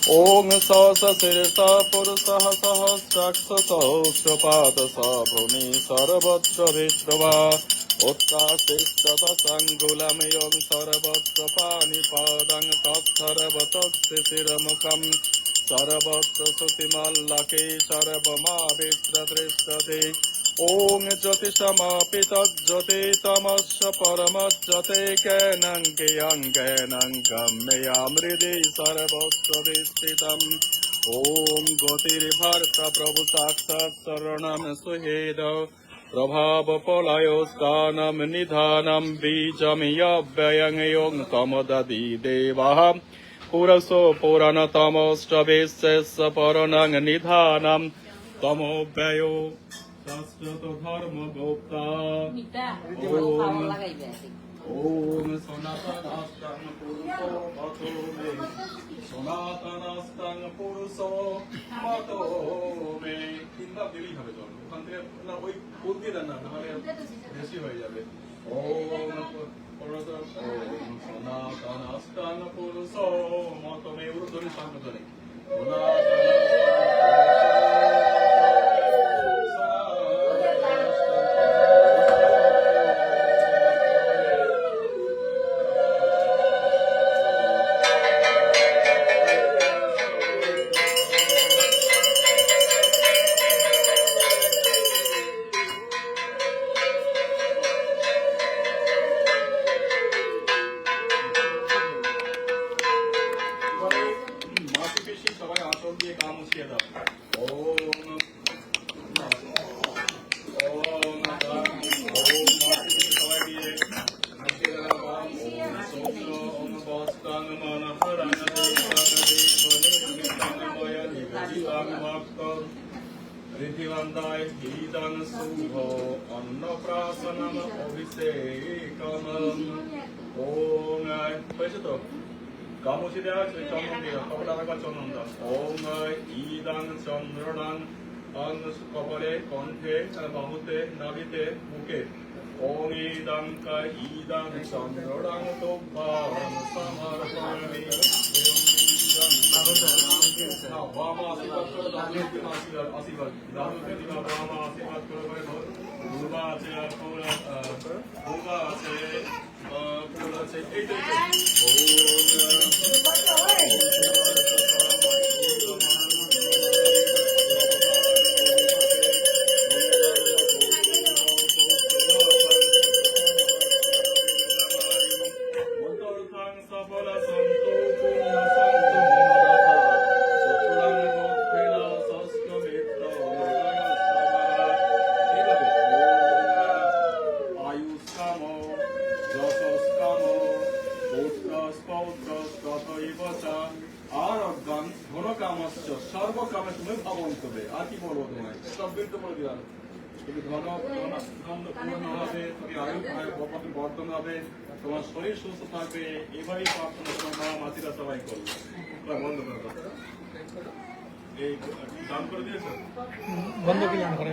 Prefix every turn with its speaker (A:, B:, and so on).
A: ॐ स शीर्षा पुरुषः सहस्राक्षसहस्रपादश भूमि सर्वत्र विश्रवा उत्तातिष्ठतसङ्गुलमयं सर्वत्र पाणिपादं तत्सर्वतक्षिशिरमुखम् सर्वत्र श्रुतिमल्लके सर्वमावित्रदृष्टते ॐ ज्योतिषमपि तज्ज्योति तमस्य परमज्योति ज्ञानं ज्ञानं गम्ययामृदि सर्वस्य विस्थितम् ॐ गतिर्भर्ता प्रभु साक्षात् शरणं सुहेद प्रभावपलयोस्तानं निधानं बीजमियव्ययं यों तमदधि देवः पुरसो पुराणतमश्चवेश्यस्य परणं निधानं तमोव्ययो शाश्वत धर्मगोप्ता ॐ सनातनस्तं पुरुषो मतो मे সনাতনস্तं পুরুষো মতো মে তিনবার দিলেই হবে জল ওখান থেকে না ওই ফুল দিয়ে দেন না নাহলে বেশি হয়ে যাবে ওম সনাতনস্तं পুরুষো মতো মে উর্ধ্বনি সংকোচনে সবাই আসন দিয়ে কাম মুছিয়ে দাও সবাই দিয়ে ঋদ্ধিবন্দায় হৃদং শুভ অন্নপ্রাশনম অভিষেকম ওম হয়েছে তো গামুছি দেওয়া আছে চন্দন দিয়ে কপালে আরেকবার চন্দন দাও ওম ইদং চন্দ্রণাং অং কপালে কণ্ঠে বাহুতে নাভিতে বুকে ওম ইদং ইদং চন্দ্রণাং তোভাং সমর্পয়ামি বাবা আশীর্বাদ করো আশীর্বাদ দাদুকে দিবা বাবা আশীর্বাদ করো দুর্বা আছে দুর্বা আছে ফুল আছে এইটাই সর্বকামে তুমি ভবন্ত হবে আর কি বলবো তোমায় সব বিরুদ্ধে বলে দিলাম তুমি ধন পূর্ণ হবে তুমি আয়ু বর্ধন হবে তোমার শরীর সুস্থ থাকবে এবারই প্রার্থনা তোমার মা মাতিরা সবাই করবে বন্ধ করে দাও এই দান করে দিয়েছো বন্ধ কি দান করে